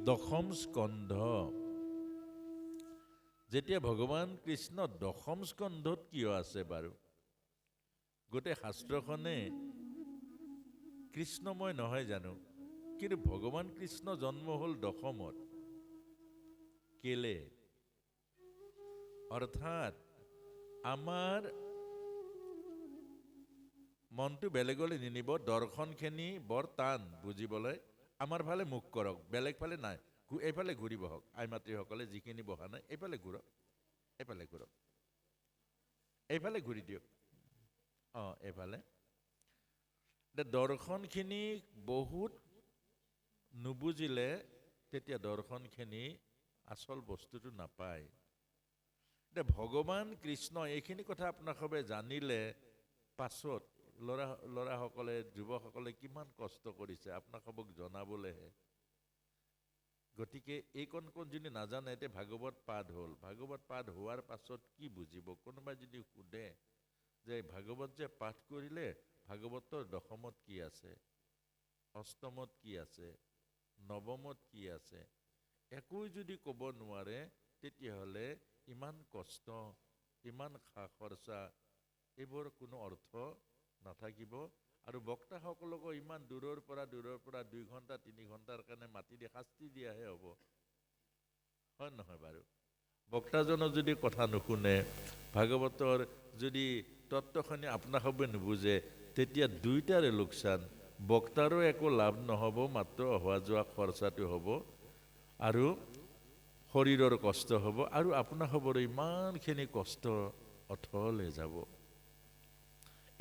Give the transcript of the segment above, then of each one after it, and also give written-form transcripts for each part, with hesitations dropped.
দশম স্কন্ধ। যেতিয়া ভগৱান কৃষ্ণ দশম স্কন্ধত কিয় আছে বাৰু? গোটেই শাস্ত্ৰখনে কৃষ্ণময় নহয় জানো? কিন্তু ভগৱান কৃষ্ণ জন্ম হ'ল দশমত। কেলে? অৰ্থাৎ আমাৰ মনটো বেলেগলৈ নিনিব, দৰ্শনখিনি বৰ টান বুজিবলৈ। আমাৰ ফালে মুখ কৰক, বেলেগ ফালে নাই, এইফালে ঘূৰি বহক। আই মাতৃসকলে যিখিনি বহা নাই এইফালে ঘূৰক, এইফালে ঘূৰক, এইফালে ঘূৰি দিয়ক। এইফালে দৰ্শনখিনি বহুত নুবুজিলে তেতিয়া দৰ্শনখিনি আচল বস্তুটো নাপায়। ভগৱান কৃষ্ণ এইখিনি কথা আপোনালোকে জানিলে পাছত ল'ৰাসকলে যুৱকসকলে কিমান কষ্ট কৰিছে আপোনালোকক জনাবলৈহে। গতিকে এইকণ যদি নাজানে, এতিয়া ভাগৱত পাঠ হ'ল, ভাগৱত পাঠ হোৱাৰ পাছত কি বুজিব? কোনোবাই যদি সোধে যে ভাগৱত যে পাঠ কৰিলে, ভাগৱতৰ দশমত কি আছে, অষ্টমত কি আছে, নৱমত কি আছে, একো যদি ক'ব নোৱাৰে, তেতিয়াহ'লে ইমান কষ্ট, ইমান খা খৰচা, এইবোৰ কোনো অৰ্থ নাথাকিব। আৰু বক্তাসকলকো ইমান দূৰৰ পৰা 2 ঘণ্টা 3 ঘণ্টাৰ কাৰণে মাতি দিয়ে, শাস্তি দিয়াহে হ'ব, হয় নহয় বাৰু? বক্তাজনৰ যদি কথা নুশুনে, ভাগৱতৰ যদি তত্ত্বখিনি আপোনালোকে নুবুজে, তেতিয়া দুইটাৰে লোকচান। বক্তাৰো একো লাভ নহ'ব, মাত্ৰ অহা যোৱা খৰচাটো হ'ব, আৰু শৰীৰৰ কষ্ট হ'ব, আৰু আপোনালোকৰ ইমানখিনি কষ্ট অথলে যাব।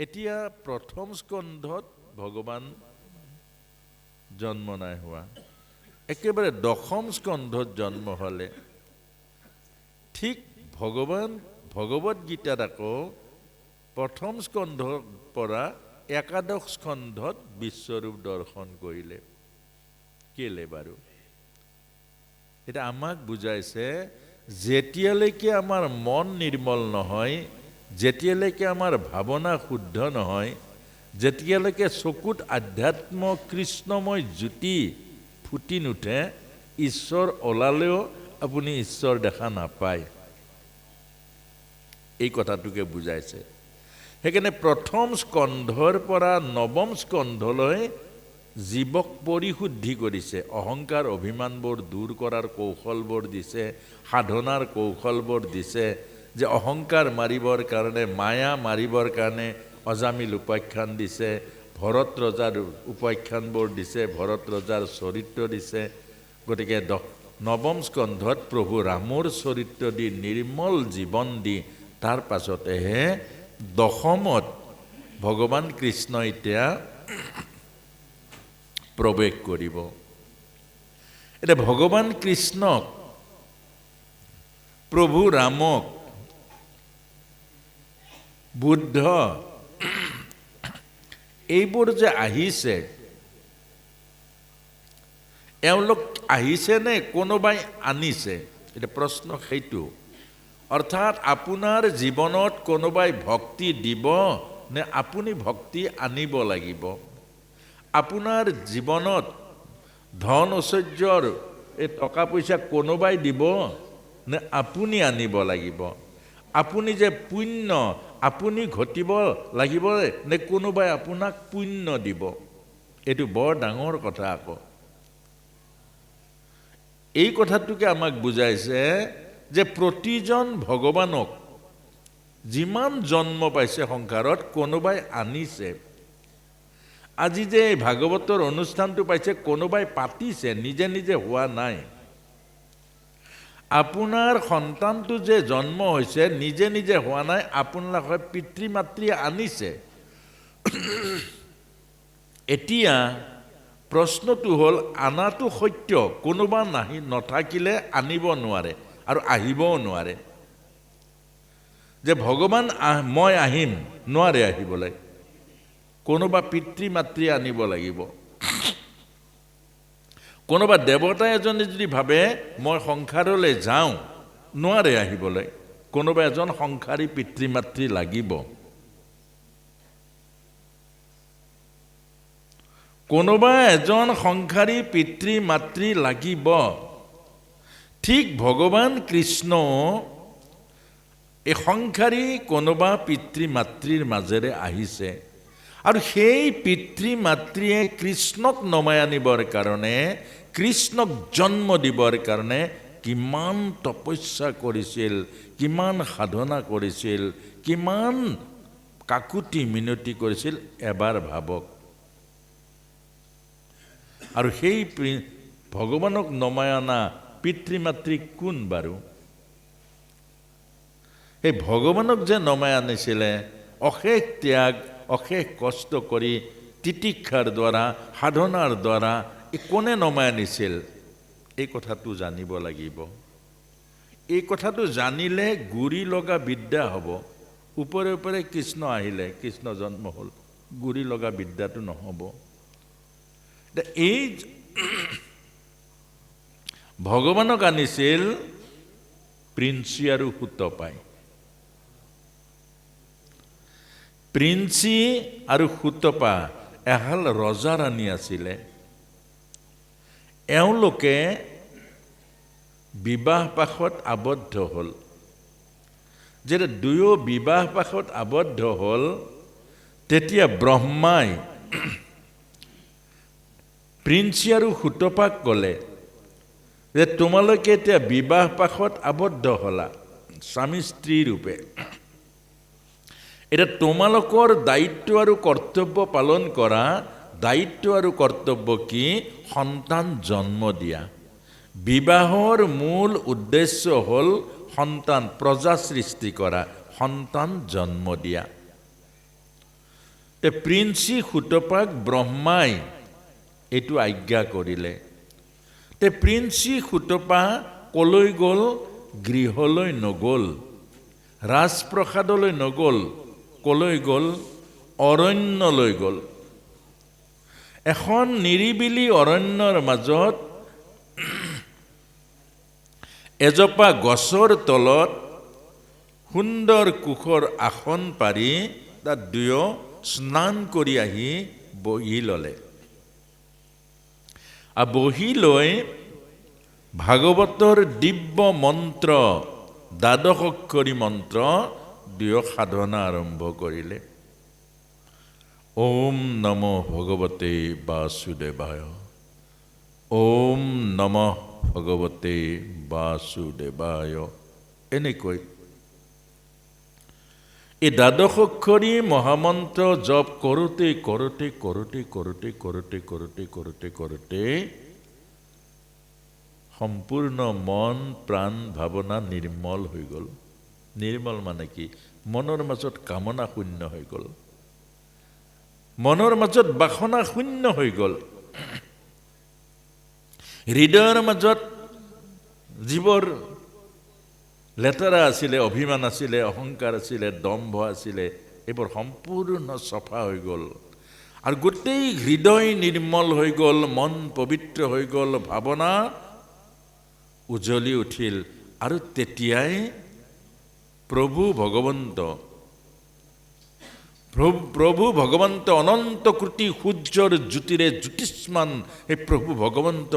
এতিয়া প্ৰথম স্কন্ধত ভগৱান জন্ম নাই হোৱা, একেবাৰে দশম স্কন্ধত জন্ম হ'লে। ঠিক ভগৱত গীতাত আকৌ প্ৰথম স্কন্ধৰ পৰা একাদশ স্কন্ধত বিশ্বৰূপ দৰ্শন কৰিলে। কেলে বাৰু? এটা আমাক বুজাইছে, যেতিয়ালৈকে আমাৰ মন নিৰ্মল নহয়, যেতিয়ালৈকে আমাৰ ভাৱনা শুদ্ধ নহয়, যেতিয়ালৈকে চকুত আধ্যাত্ম কৃষ্ণময় জ্যোতি ফুটি নুঠে, ঈশ্বৰ ওলালেও আপুনি ঈশ্বৰ দেখা নাপায়। এই কথাটোকে বুজাইছে। সেইকাৰণে প্ৰথম স্কন্ধৰ পৰা নৱম স্কন্ধলৈ জীৱক পৰিশুদ্ধি কৰিছে, অহংকাৰ অভিমানবোৰ দূৰ কৰাৰ কৌশলবোৰ দিছে, সাধনাৰ কৌশলবোৰ দিছে, যে অহংকাৰ মাৰিবৰ কাৰণে, মায়া মাৰিবৰ কাৰণে অজামিল উপাখ্যান দিছে, ভৰত ৰজাৰ উপাখ্যানবোৰ দিছে, ভৰত ৰজাৰ চৰিত্ৰ দিছে। গতিকে নৱম স্কন্ধত প্ৰভু ৰামৰ চৰিত্ৰ দি, নিৰ্মল জীৱন দি, তাৰ পাছতেহে দশমত ভগৱান কৃষ্ণ এতিয়া প্ৰৱেশ কৰিব। এতিয়া ভগৱান কৃষ্ণক, প্ৰভু ৰামক, বুদ্ধ, এইবোৰ যে আহিছে, এওঁলোক আহিছে নে কোনোবাই আনিছে? এতিয়া প্ৰশ্ন সেইটো। অৰ্থাৎ আপোনাৰ জীৱনত কোনোবাই ভক্তি দিব নে আপুনি ভক্তি আনিব লাগিব? আপোনাৰ জীৱনত ধন ঐশ্বৰ্যৰ এই টকা পইচা কোনোবাই দিব নে আপুনি আনিব লাগিব? আপুনি যে পুণ্য আপুনি ঘটিব লাগিব নে কোনোবাই আপোনাক পুণ্য দিব? এইটো বৰ ডাঙৰ কথা আকৌ। এই কথাটোকে আমাক বুজাইছে যে প্ৰতিজন ভগৱানক যিমান জন্ম পাইছে সংসাৰত, কোনোবাই আনিছে। আজি যে ভাগৱতৰ অনুষ্ঠানটো পাইছে, কোনোবাই পাতিছে, নিজে নিজে হোৱা নাই। আপোনাৰ সন্তানটো যে জন্ম হৈছে, নিজে নিজে হোৱা নাই, আপোনালোকে পিতৃ মাতৃয়ে আনিছে। এতিয়া প্ৰশ্নটো হ'ল, আনাটো সত্য, কোনোবা নাথাকিলে আনিব নোৱাৰে আৰু আহিবও নোৱাৰে। যে ভগৱান মই আহিম, নোৱাৰে আহিবলৈ, কোনোবা পিতৃ মাতৃয়ে আনিব লাগিব। কোনোবা দেৱতা এজনে যদি ভাবে মই সংসাৰলৈ যাওঁ, নোৱাৰে আহিবলৈ, কোনোবা এজন সংসাৰী পিতৃ মাতৃ লাগিব। কোনোবা এজন সংসাৰী পিতৃ মাতৃ লাগিব। ঠিক ভগৱান কৃষ্ণ এই সংসাৰী কোনোবা পিতৃ মাতৃৰ মাজেৰে আহিছে আৰু সেই পিতৃ মাতৃয়ে কৃষ্ণক নমাই আনিবৰ কাৰণে, কৃষ্ণক জন্ম দিবৰ কাৰণে কিমান তপস্যা কৰিছিল, কিমান সাধনা কৰিছিল, কিমান কাকুতি মিনতি কৰিছিল এবাৰ ভাবক। আৰু সেই ভগৱানক নমাই অনা পিতৃ মাতৃ কোন বাৰু? সেই ভগৱানক যে নমাই আনিছিলে অশেষ ত্যাগ, অশেষ কষ্ট কৰি, তিতিক্ষাৰ দ্বাৰা, সাধনাৰ দ্বাৰা কোনে নমাই আনিছিল? এই কথাটো জানিব লাগিব। এই কথাটো জানিলে গুৰি লগা বিদ্যা হ'ব। ওপৰে ওপৰে কৃষ্ণ আহিলে, কৃষ্ণ জন্ম হ'ল, গুৰি লগা বিদ্যাটো নহ'ব। এই ভগৱানক আনিছিল প্ৰিন্সি আৰু সুতপাই। প্ৰিন্সি আৰু সুতপা এহাল ৰজা ৰাণী আছিলে। এওঁলোকে বিবাহ পাশত আবদ্ধ হ'ল। যেতিয়া দুয়ো বিবাহ পাশত আবদ্ধ হ'ল, তেতিয়া ব্ৰহ্মাই প্ৰিন্সি আৰু সুতপাক ক'লে যে তোমালোকে এতিয়া বিবাহ পাশত আবদ্ধ হ'লা স্বামী স্ত্ৰী ৰূপে। এতিয়া তোমালোকৰ দায়িত্ব আৰু কৰ্তব্য পালন কৰা। দায়িত্ব আৰু কৰ্তব্য কি? সন্তান জন্ম দিয়া। বিবাহৰ মূল উদ্দেশ্য হ'ল সন্তান, প্ৰজা সৃষ্টি কৰা, সন্তান জন্ম দিয়া। প্ৰিন্সি সুতপাক ব্ৰহ্মাই এইটো আজ্ঞা কৰিলে। প্ৰিন্সি সুতপা কলৈ গ'ল? গৃহলৈ নগ'ল, ৰাজপ্ৰসাদলৈ নগ'ল। কলৈ গ'ল? অৰণ্যলৈ গ'ল। এখন নিৰিবিলি অৰণ্যৰ মাজত এজোপা গছৰ তলত সুন্দৰ কুশৰ আসন পাৰি তাত দুয়ো স্নান কৰি আহি বহি ল'লে। আৰু বহি লৈ ভাগৱতৰ দিব্য মন্ত্ৰ, দ্বাদশ অক্ষৰী মন্ত্ৰ দুয়ো সাধনা আৰম্ভ কৰিলে। ওম নমঃ ভগৱতে বাসুদেৱায়, ওম নমঃ ভগৱতে বাসুদেৱায়। এনেকৈ এই দ্বাদশ অক্ষৰী মহামন্ত্ৰ জপ কৰোঁতে কৰোঁতে কৰোঁতে কৰোঁতে কৰোঁতে কৰোঁতে কৰোঁতে কৰোঁতে সম্পূৰ্ণ মন প্ৰাণ ভাৱনা নিৰ্মল হৈ গ'ল। নিৰ্মল মানে কি? মনৰ মাজত কামনা শূন্য হৈ গ'ল, মনৰ মাজত বাসনা শূন্য হৈ গ'ল। হৃদয়ৰ মাজত যিবোৰ লেতেৰা আছিলে, অভিমান আছিলে, অহংকাৰ আছিলে, দম্ভ আছিলে, এইবোৰ সম্পূৰ্ণ চফা হৈ গ'ল। আৰু গোটেই হৃদয় নিৰ্মল হৈ গ'ল, মন পবিত্ৰ হৈ গ'ল, ভাৱনা উজ্বলি উঠিল। আৰু তেতিয়াই প্ৰভু ভগৱন্ত অনন্ত কোটি সূৰ্যৰ জ্যোতিৰে জ্যোতিষ্মান এই প্ৰভু ভগৱন্ত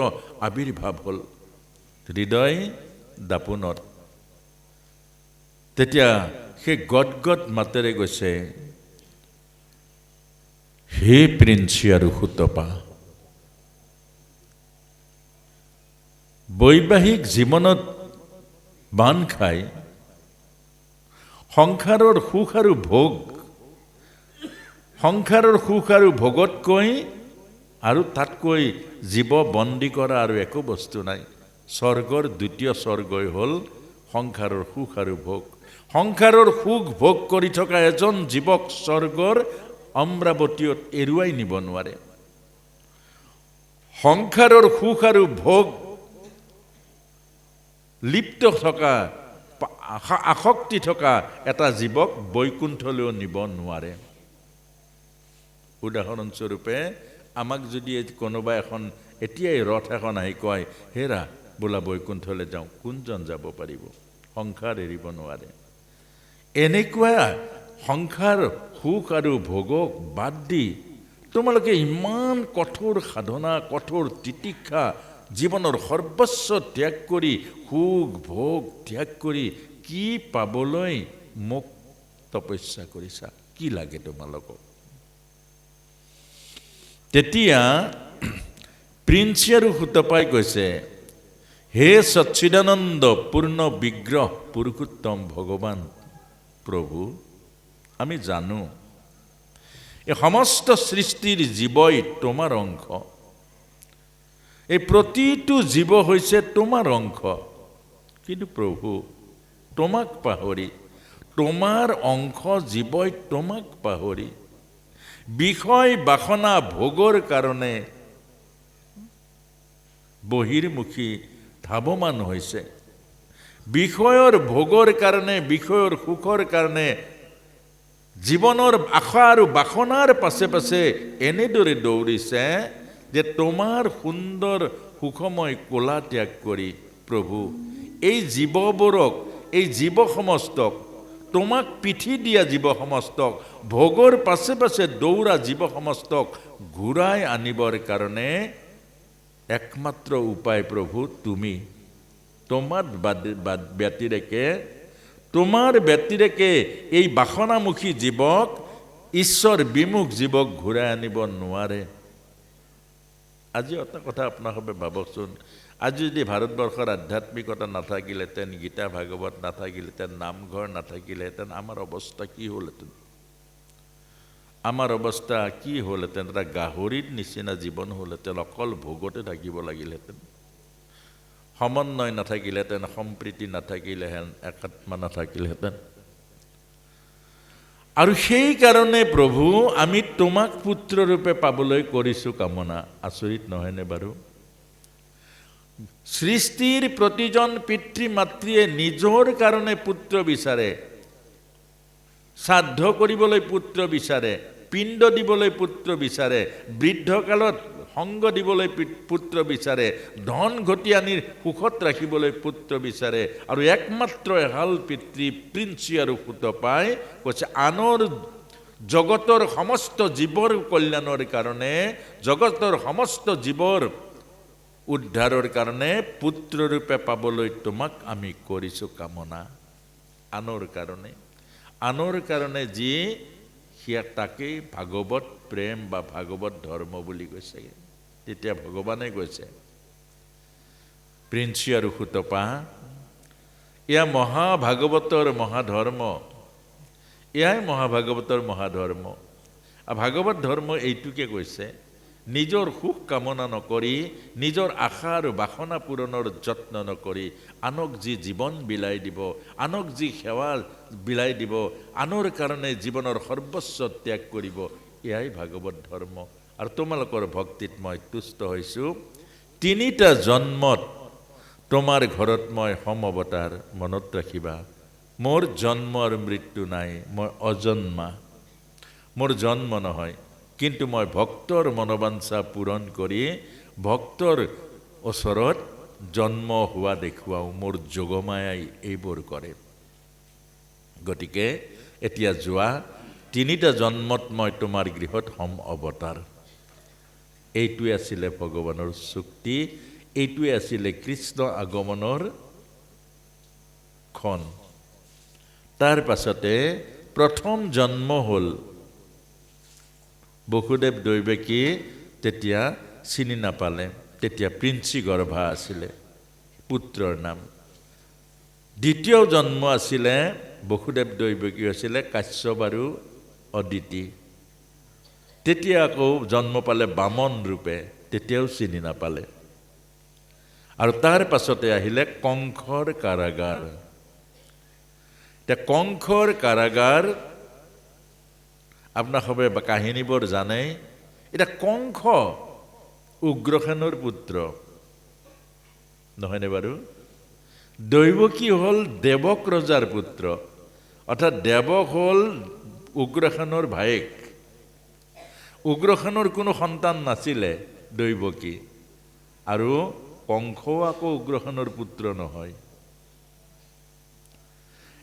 আবিৰ্ভাৱ হ'ল হৃদয় দাপোনত। তেতিয়া সেই গদগদ মাতেৰে গৈছে, হে প্ৰিন্সি আৰু সুতপা, বৈবাহিক জীৱনত বান খাই সংসাৰৰ সুখ আৰু ভোগ, সংসাৰৰ সুখ আৰু ভোগতকৈ আৰু তাতকৈ জীৱ বন্দী কৰা আৰু একো বস্তু নাই। স্বৰ্গৰ দ্বিতীয় স্বৰ্গই হ'ল সংসাৰৰ সুখ আৰু ভোগ। সংসাৰৰ সুখ ভোগ কৰি থকা এজন জীৱক স্বৰ্গৰ অমৰাৱতীত এৰুৱাই নিব নোৱাৰে। সংসাৰৰ সুখ আৰু ভোগ লিপ্ত থকা, আসক্তি থকা এটা জীৱক বৈকুণ্ঠলৈও নিব নোৱাৰে। উদাহৰণস্বৰূপে আমাক যদি কোনোবা এখন এতিয়াই ৰথ এখন আহি কয়, হেৰা বোলা বৈকুণ্ঠলৈ যাওঁ, কোনজন যাব পাৰিব? সংসাৰ এৰিব নোৱাৰে। এনেকুৱা সংসাৰ সুখ আৰু ভোগক বাদ দি তোমালোকে ইমান কঠোৰ সাধনা, কঠোৰ তিতিক্ষা, জীৱনৰ সৰ্বস্ব ত্যাগ কৰি, সুখ ভোগ ত্যাগ কৰি কি পাবলৈ মোক তপস্যা কৰিছা? কি লাগে তোমালোকক? তেতিয়া প্ৰিন্সি আৰু সুতপাই কৈছে, হে সচ্চিদানন্দ পূৰ্ণ বিগ্ৰহ পুৰুষোত্তম ভগৱান প্ৰভু, আমি জানো এই সমস্ত সৃষ্টিৰ জীৱই তোমাৰ অংশ, এই প্ৰতিটো জীৱ হৈছে তোমাৰ অংশ। কিন্তু প্ৰভু, তোমাক পাহৰি, তোমাৰ অংশ জীৱই তোমাক পাহৰি বিষয় বাসনা ভোগৰ কাৰণে বহিৰ্মুখী ধাৱমান হৈছে। বিষয়ৰ ভোগৰ কাৰণে, বিষয়ৰ সুখৰ কাৰণে জীৱনৰ আশা আৰু বাসনাৰ পাছে পাছে এনেদৰে দৌৰিছে যে তোমাৰ সুন্দৰ সুখময় কোলা ত্যাগ কৰি প্ৰভু এই জীৱবোৰক, এই জীৱ সমস্তক, তোমাক পিঠি দিয়া জীৱ সমস্তক, ভোগৰ পাছে পাছে দৌৰা জীৱ সমস্তক ঘূৰাই আনিবৰ কাৰণে একমাত্ৰ উপায় প্ৰভু তুমি। তোমাৰ ব্যতিৰেকে এই বাসনামুখী জীৱক, ঈশ্বৰ বিমুখ জীৱক ঘূৰাই আনিব নোৱাৰে। আজি এটা কথা আপোনালোকে ভাবকচোন, আজি যদি ভাৰতবৰ্ষৰ আধ্যাত্মিকতা নাথাকিলেহেঁতেন, গীতা ভাগৱত নাথাকিলেহেঁতেন, নামঘৰ নাথাকিলেহেঁতেন, আমাৰ অৱস্থা কি হ'লহেঁতেন? আমাৰ অৱস্থা কি হ'লহেঁতেন? এটা গাহৰিৰ নিচিনা জীৱন হ'লহেঁতেন, অকল ভোগতে থাকিব লাগিলহেঁতেন। সমন্বয় নাথাকিলেহেঁতেন, সম্প্ৰীতি নাথাকিলেহেঁতেন, একাত্মা নাথাকিলেহেঁতেন। আৰু সেইকাৰণে প্ৰভু আমি তোমাক পুত্ৰৰূপে পাবলৈ কৰিছোঁ কামনা। আচৰিত নহয়নে বাৰু? সৃষ্টিৰ প্ৰতিজন পিতৃ মাতৃয়ে নিজৰ কাৰণে পুত্ৰ বিচাৰে, শ্ৰাদ্ধ কৰিবলৈ পুত্ৰ বিচাৰে, পিণ্ড দিবলৈ পুত্ৰ বিচাৰে, বৃদ্ধকালত সংগ দিবলৈ পুত্ৰ বিচাৰে, ধন ঘটি আনি সুখত ৰাখিবলৈ পুত্ৰ বিচাৰে। আৰু একমাত্ৰ এহাল পিতৃ প্ৰিন্সি আৰু সুতপাই কৈছে, আনৰ জগতৰ সমস্ত জীৱৰ কল্যাণৰ কাৰণে, জগতৰ সমস্ত জীৱৰ উদ্ধাৰৰ কাৰণে পুত্ৰৰূপে পাবলৈ তোমাক আমি কৰিছোঁ কামনা। আনৰ কাৰণে যি সিয়া তাকেই ভাগৱত প্ৰেম বা ভাগৱত ধৰ্ম বুলি কৈছে। তেতিয়া ভগৱানে কৈছে, প্ৰিন্সি আৰু সুতপা, এয়া মহাভাগৱতৰ মহাধৰ্ম, এয়াই মহাভাগৱতৰ মহাধৰ্ম। ভাগৱত ধৰ্ম এইটোকে কৈছে, নিজৰ সুখ কামনা নকৰি, নিজৰ আশা আৰু বাসনা পূৰণৰ যত্ন নকৰি, আনক যি জীৱন বিলাই দিব, আনক যি সেৱা বিলাই দিব, আনৰ কাৰণে জীৱনৰ সৰ্বস্ব ত্যাগ কৰিব, এয়াই ভাগৱত ধৰ্ম। আৰু তোমালোকৰ ভক্তিত মই তুষ্ট হৈছোঁ। 3টা জন্মত তোমাৰ ঘৰত মই সমঅৱতাৰ, মনত ৰাখিবা। মোৰ জন্ম আৰু মৃত্যু নাই, মই অজন্মা, মোৰ জন্ম নহয়। কিন্তু মই ভক্তৰ মনোবাঞ্ছা পূৰণ কৰি ভক্তৰ ওচৰত জন্ম হোৱা দেখুৱাওঁ। মোৰ যোগমায়াই এইবোৰ কৰে। গতিকে এতিয়া যোৱা, 3টা জন্মত মই তোমাৰ গৃহত হম অৱতাৰ। এইটোৱে আছিলে ভগৱানৰ চুক্তি, এইটোৱে আছিলে কৃষ্ণ আগমনৰ ক্ষণ। তাৰ পাছতে প্ৰথম জন্ম হ'ল বসুদেৱ দৈৱকী, তেতিয়া চিনি নাপালে, তেতিয়া প্ৰিন্সি গৰ্ভা আছিলে, পুত্ৰৰ নাম। দ্বিতীয় জন্ম আছিলে বসুদেৱ দৈৱকী, আছিলে কাশ্যপ আৰু অদিতি। তেতিয়া আকৌ জন্ম পালে বামন ৰূপে, তেতিয়াও চিনি নাপালে। আৰু তাৰ পাছতে আহিলে কংসৰ কাৰাগাৰ। এতিয়া কংসৰ কাৰাগাৰ আপোনালোকে কাহিনীবোৰ জানে। এতিয়া কংস উগ্ৰসেনৰ পুত্ৰ, নহয়নে বাৰু? দৈৱকী হ'ল দেৱক ৰজাৰ পুত্ৰ, অৰ্থাৎ দেৱক হ'ল উগ্ৰসেনৰ ভায়েক। উগ্ৰসেনৰ কোনো সন্তান নাছিলে দৈৱকী, আৰু কংসও আকৌ উগ্ৰসেনৰ পুত্ৰ নহয়।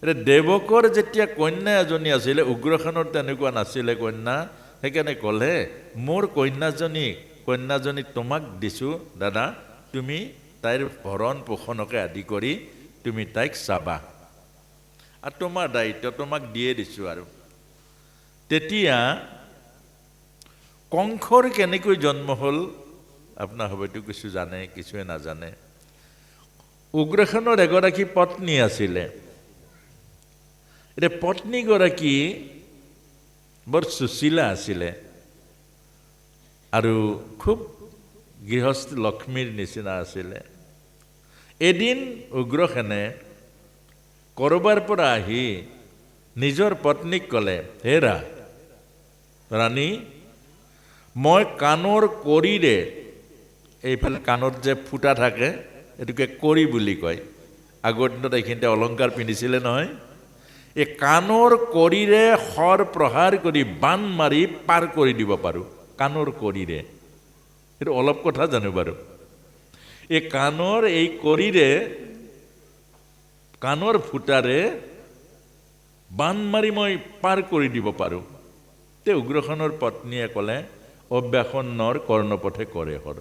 এতিয়া দেৱকৰ যেতিয়া কন্যা এজনী আছিলে, উগ্ৰসেনৰ তেনেকুৱা নাছিলে কন্যা, সেইকাৰণে ক'লে মোৰ কন্যাজনী তোমাক দিছোঁ দাদা, তুমি তাইৰ ভৰণ পোষণকে আদি কৰি তুমি তাইক চাবা, আৰু তোমাৰ দায়িত্ব তোমাক দিয়ে দিছোঁ। আৰু তেতিয়া কংসৰ কেনেকৈ জন্ম হ'ল আপোনাৰ হয়তো কিছু জানে, কিছুৱে নাজানে। উগ্ৰসেনৰ এগৰাকী পত্নী আছিলে। এতিয়া পত্নীগৰাকী বৰ সুশীলা আছিলে আৰু খুব গৃহস্থ লক্ষ্মীৰ নিচিনা আছিলে। এদিন উগ্ৰসেনে কৰবাৰ পৰা আহি নিজৰ পত্নীক ক'লে, হে ৰাণী, মই কাণৰ কৰিৰে, এইফালে কাণত যে ফুটা থাকে এইটোকে কৰি বুলি কয়, আগৰ দিনত এইখিনিতে অলংকাৰ পিন্ধিছিলে নহয়, এই কাণৰ কৰিৰে শৰ প্ৰহাৰ কৰি বান মাৰি পাৰ কৰি দিব পাৰোঁ। কাণৰ কৰিৰে, সেইটো অলপ কথা জানো বাৰু। এই কাণৰ এই কৰিৰে, কাণৰ ফুটাৰে বান মাৰি মই পাৰ কৰি দিব পাৰোঁ। তে উগ্ৰসেনৰ পত্নীয়ে ক'লে, অব্যাসন নৰ কৰ্ণপথে কৰে হৰ।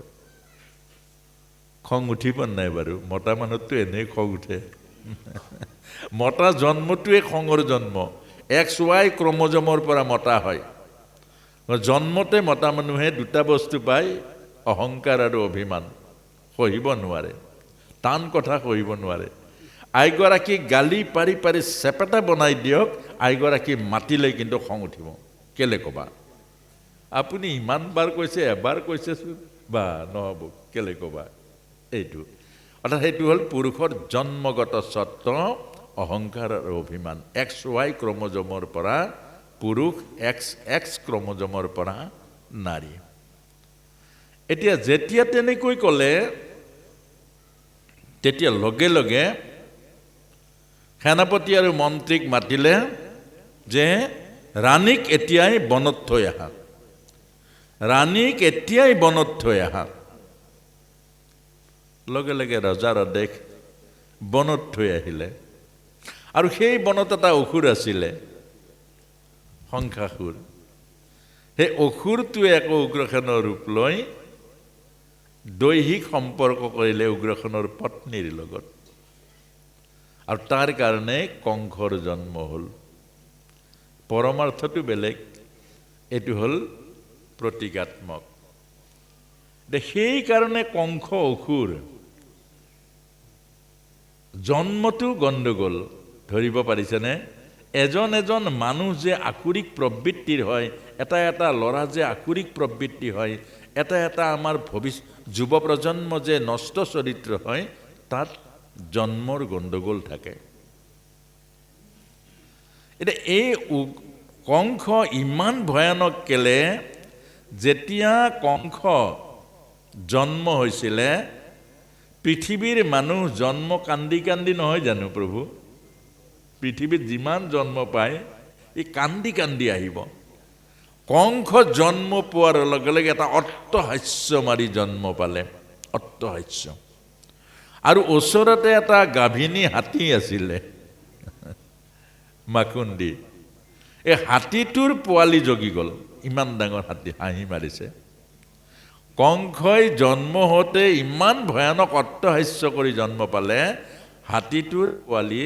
খং উঠিব নাই বাৰু? মতা মানুহতো এনেই খং উঠে। মতা জন্মটোৱে খঙৰ জন্ম। XY ক্ৰমজমৰ পৰা মতা হয়। জন্মতে মতা মানুহে দুটা বস্তু পায়, অহংকাৰ আৰু অভিমান। সহিব নোৱাৰে, টান কথা সহিব নোৱাৰে। আইগৰাকীক গালি পাৰি পাৰি চেপেটা বনাই দিয়ক, আইগৰাকী মাতিলে কিন্তু খং উঠিব। কেলে ক'বা? আপুনি ইমান বাৰ কৈছে, এবাৰ কৈছেচোন, বা নহ'ব, কেলে ক'বা? এইটো অৰ্থাৎ সেইটো হ'ল পুৰুষৰ জন্মগত স্বত্ব, অহংকাৰ আৰু অভিমান। XY ক্ৰমজমৰ পৰা পুৰুষ, XX ক্ৰমজমৰ পৰা নাৰী। এতিয়া যেতিয়া তেনেকৈ ক'লে, তেতিয়া লগে লগে সেনাপতি আৰু মন্ত্ৰীক মাতিলে যে ৰাণীক এতিয়াই বনত থৈ আহা, ৰাণীক এতিয়াই বনত থৈ আহা। লগে লগে ৰজাৰ আদেশ, বনত থৈ আহিলে। আৰু সেই বনত এটা অসুৰ আছিলে, শংখাসুৰ। সেই অসুৰটোৱে আকৌ উগ্ৰসেনৰ ৰূপ লৈ দৈহিক সম্পৰ্ক কৰিলে উগ্ৰসেনৰ পত্নীৰ লগত, আৰু তাৰ কাৰণে কংসৰ জন্ম হ'ল। পৰমাৰ্থটো বেলেগ, এইটো হ'ল প্ৰতীকাত্মক। সেইকাৰণে কংস অসুৰ জন্মটো গণ্ডগোল। ধৰিব পাৰিছেনে? এজন এজন মানুহ যে আসুৰিক প্ৰবৃত্তিৰ হয়, এটা এটা ল'ৰা যে আসুৰিক প্ৰবৃত্তি হয়, এটা এটা আমাৰ যুৱ প্ৰজন্ম যে নষ্ট চৰিত্ৰ হয়, তাত জন্মৰ গণ্ডগোল থাকে। এতিয়া এই কংস ইমান ভয়ানক কেলে, যেতিয়া কংস জন্ম হৈছিলে, পৃথিৱীৰ মানুহ জন্ম কান্দি কান্দি নহয় জানো প্ৰভু? পৃথিৱীত যিমান জন্ম পায়, ই কান্দি কান্দি আহিব। কংস জন্ম পোৱাৰ লগে লগে এটা অট্টহাস্য মাৰি জন্ম পালে, অট্টহাস্য। আৰু ওচৰতে এটা গাভিনী হাতী আছিলে, মাকুন্দি। এই হাতীটোৰ পোৱালি জগি গ'ল, ইমান ডাঙৰ হাতী হাঁহি মাৰিছে। কংসই জন্ম হওঁতে ইমান ভয়ানক অট্টহাস্য কৰি জন্ম পালে, হাতীটোৰ পোৱালি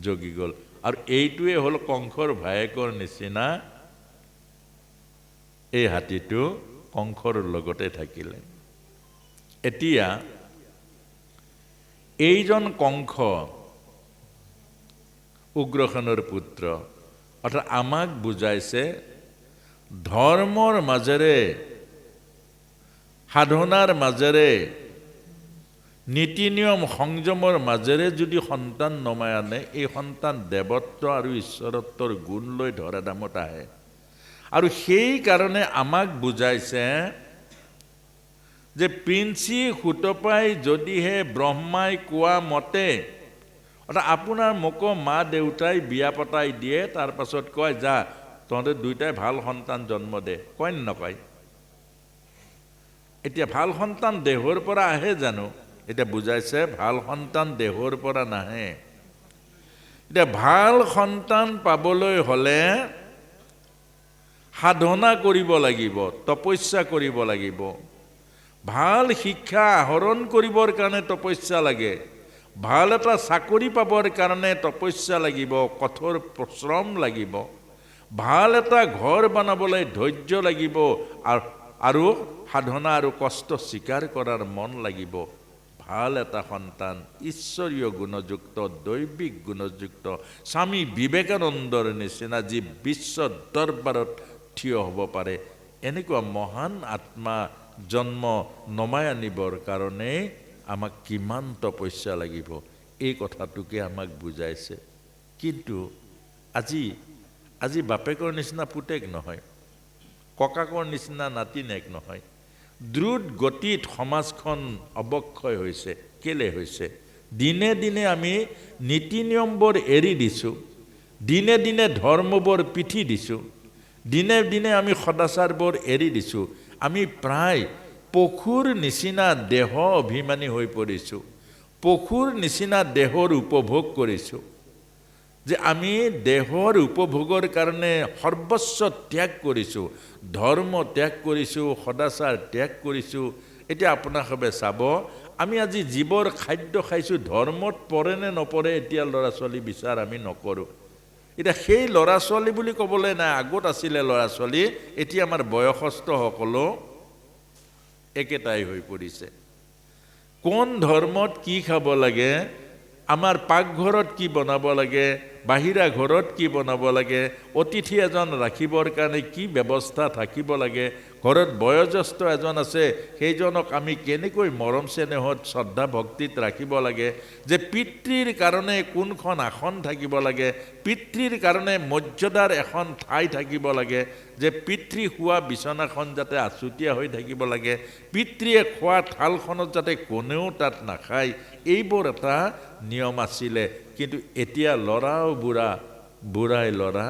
জগি গ'ল। আৰু এইটোৱে হ'ল কংসৰ ভায়েকৰ নিচিনা। এই হাতীটো কংসৰ লগতে থাকিলে। এতিয়া এইজন কংস উগ্ৰসেনৰ পুত্ৰ, অৰ্থাৎ আমাক বুজাইছে ধৰ্মৰ মাজেৰে, সাধনাৰ মাজেৰে, নীতি নিয়ম সংযমৰ মাজেৰে যদি সন্তান নমাই আনে, এই সন্তান দেৱত্ব আৰু ঈশ্বৰত্বৰ গুণ লৈ ধৰা দামত আহে। আৰু সেইকাৰণে আমাক বুজাইছে যে প্ৰিন্সি সুতপাই যদিহে ব্ৰহ্মাই কোৱা মতে, অৰ্থাৎ আপোনাৰ মোকো মা দেউতাই বিয়া পতাই দিয়ে, তাৰ পাছত কয় যা তহঁতে দুইটাই ভাল সন্তান জন্ম দে, কয় নকয়? এতিয়া ভাল সন্তান দেহৰ পৰা আহে জানো? এতিয়া বুজাইছে ভাল সন্তান দেহৰ পৰা নাহে। এতিয়া ভাল সন্তান পাবলৈ হ'লে সাধনা কৰিব লাগিব, তপস্যা কৰিব লাগিব। ভাল শিক্ষা আহৰণ কৰিবৰ কাৰণে তপস্যা লাগে। ভাল এটা চাকৰি পাবৰ কাৰণে তপস্যা লাগিব, কঠোৰ পৰিশ্ৰম লাগিব। ভাল এটা ঘৰ বনাবলৈ ধৈৰ্য লাগিব আৰু সাধনা আৰু কষ্ট স্বীকাৰ কৰাৰ মন লাগিব। ভাল এটা সন্তান ঈশ্বৰীয় গুণযুক্ত, দৈবিক গুণযুক্ত স্বামী বিবেকানন্দৰ নিচিনা যি বিশ্ব দৰবাৰত থিয় হ'ব পাৰে, এনেকুৱা মহান আত্মা জন্ম নমাই আনিবৰ কাৰণে আমাক কিমান তপস্যা লাগিব, এই কথাটোকে আমাক বুজাইছে। কিন্তু আজি বাপেকৰ নিচিনা পুতেক নহয়, ককাকৰ নিচিনা নাতিনেক নহয়। দ্ৰুত গতিত সমাজখন অৱক্ষয় হৈছে। কেলে হৈছে? দিনে দিনে আমি নীতি নিয়মবোৰ এৰি দিছোঁ, দিনে দিনে ধৰ্মবোৰ পিঠি দিছোঁ, দিনে দিনে আমি সদাচাৰবোৰ এৰি দিছোঁ। আমি প্ৰায় পশুৰ নিচিনা দেহ অভিমানী হৈ পৰিছোঁ, পশুৰ নিচিনা দেহৰ উপভোগ কৰিছোঁ। যে আমি দেহৰ উপভোগৰ কাৰণে সৰ্বস্ব ত্যাগ কৰিছোঁ, ধৰ্ম ত্যাগ কৰিছোঁ, সদাচাৰ ত্যাগ কৰিছোঁ। এতিয়া আপোনালোকে চাব, আমি আজি যিবোৰ খাদ্য খাইছোঁ ধৰ্মত পৰে নে নপৰে, এতিয়া ল'ৰা ছোৱালী বিচাৰ আমি নকৰোঁ। এতিয়া সেই ল'ৰা ছোৱালী বুলি ক'বলৈ নাই, আগত আছিলে ল'ৰা ছোৱালী, এতিয়া আমাৰ বয়সস্থসকলো একেটাই হৈ পৰিছে। কোন ধৰ্মত কি খাব লাগে, আমাৰ পাকঘৰত কি বনাব লাগে, বাহিৰা ঘৰত কি বনাব লাগে, অতিথি এজন ৰাখিবৰ কাৰণে কি ব্যৱস্থা থাকিব লাগে, ঘৰত বয়োজ্যেষ্ঠ এজন আছে সেইজনক আমি কেনেকৈ মৰম চেনেহত শ্ৰদ্ধা ভক্তিত ৰাখিব লাগে, যে পিতৃৰ কাৰণে কোনখন আসন থাকিব লাগে, পিতৃৰ কাৰণে মৰ্যাদাৰ এখন ঠাই থাকিব লাগে, যে পিতৃ শোৱা বিচনাখন যাতে আচুতীয়া হৈ থাকিব লাগে, পিতৃয়ে খোৱা থালখনত যাতে কোনেও তাত নাখায়, এইবোৰ এটা নিয়ম আছিলে। কিন্তু এতিয়া ল'ৰাও বুঢ়াই ল'ৰা